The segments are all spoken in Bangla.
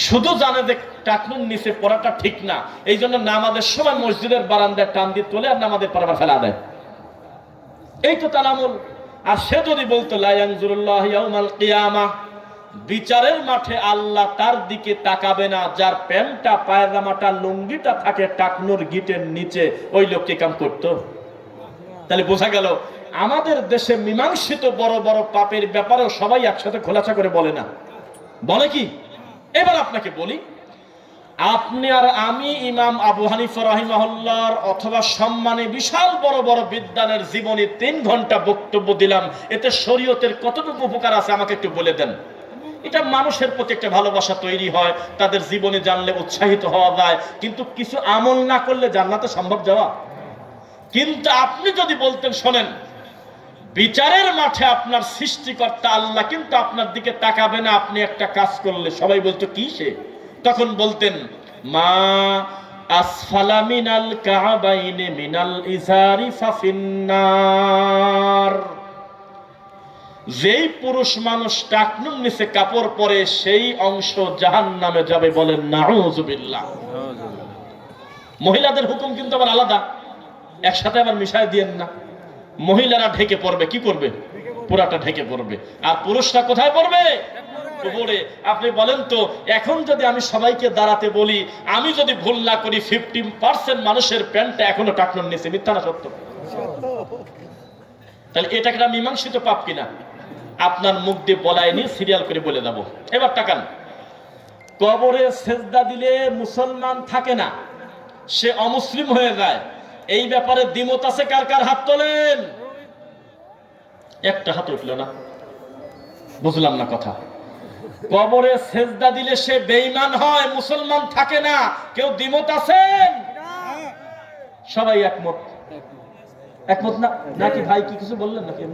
শুধু জানে যে টাকনুর নিচে পড়াটা ঠিক না, এই জন্য নামাজের সময় মসজিদের বারান্দায় টান দিয়ে তোলে আর নামাজের পর আবার ফেলা দেয়। এই তো তার আমল। আর সে যদি বলতো লা ইয়ানজুরুল্লাহু ইয়াউমাল কিয়ামাহ, বিচারের মাঠে আল্লাহ তার দিকে তাকাবে না যার প্যান্টটা পায়জামাটা লুঙ্গিটা থাকে টাকনুর গিটের নিচে, ওই লোককে কাম করতো। তাহলে বোঝা গেল আমাদের দেশে মীমাংসিত বড় বড় পাপের ব্যাপারেও সবাই একসাথে খোলাসা করে বলে না, বলে কি? এবার আপনাকে বলি, আপনি আর আমি ইমাম আবু হানিফা রাহিমাহুল্লাহর অথবা সম্মানে বিশাল বড় বড় বিদ্বানের জীবনী 3 ঘন্টা বক্তব্য দিলাম, এতে শরীয়তের কতটুকু উপকার আছে আমাকে একটু বলে দেন। এটা মানুষের প্রতি একটা ভালোবাসা তৈরি হয়, তাদের জীবনে জানলে উৎসাহিত হওয়া যায়, কিন্তু কিছু আমল না করলে জান্নাতে সম্ভব যাওয়া? কিন্তু আপনি যদি বলতেন শোনেন, বিচারের মাঠে আপনার সৃষ্টিকর্তা আল্লাহ কিন্তু আপনার দিকে তাকাবে না আপনি একটা কাজ করলে, সবাই বলতো কি সে? তখন বলতেন মা আসফালা মিনাল কাবাইনি মিনাল ইজারি ফাফিন্নার। যেই পুরুষ মানুষ টাকনুর নিচে কাপড় পরে সেই অংশ জাহান্নামে যাবে, বলেন নাউযুবিল্লাহ। মহিলাদের হুকুম কিন্তু আবার আলাদা, একসাথে আবার মিশায় দিয়েন না। মহিলারা ঢেকে পড়বে, কি করবে? পুরাটা ঢেকে পড়বে। আর পুরুষরা কোথায় পড়বে? উপরে। আপনি বলেন তো, এখন যদি আমি সবাইকে দাঁড়াতে বলি, আমি যদি ভুল না করি 50% মানুষের প্যান্টটা এখনো টাকনুর নিচে, মিথ্যা না সত্য? তাহলে এটা একটা মীমাংসিত পাপ কিনা? আপনার মুখ দিয়ে বলায়নি, সিরিয়াল করে বলে দেব। এবার তাকান, কবরে সেজদা দিলে মুসলমান থাকে না, সে অমুসলিম হয়ে যায়। এই ব্যাপারে দ্বিমত আছে কার কার? হাত তোলেন। একটা হাত উঠলো না, বুঝলাম না কথা। কবরে সেজদা দিলে সে বেঈমান হয়, মুসলমান থাকে না, কেউ দ্বিমত আছেন? সবাই একমত? একমত না নাকি ভাই? কি কিছু বললেন নাকি?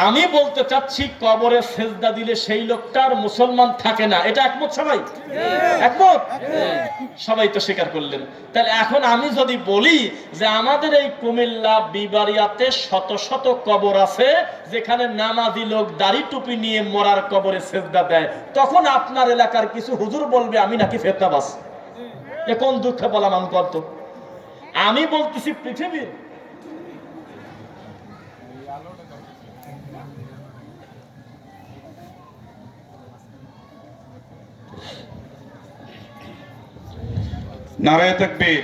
আমি বলতে চাচ্ছি কবরে সেজদা দিলে সেই লোকটার মুসলমান থাকে না, এটা একমত সবাই? একমত? সবাই তো স্বীকার করলেন। তাহলে এখন আমি যদি বলি যে আমাদের এই কুমিল্লা বিবারিয়াতে শত শত কবর আছে যেখানে নামাজি লোক দাড়ি টুপি নিয়ে মরার কবরে সেজদা দেয়, তখন আপনার এলাকার কিছু হুজুর বলবে আমি নাকি ফেতনাবাজ। এ কোন দুঃখে বললাম আমি করতো? আমি বলতেছি পৃথিবীর নারায়ে তাকবীর।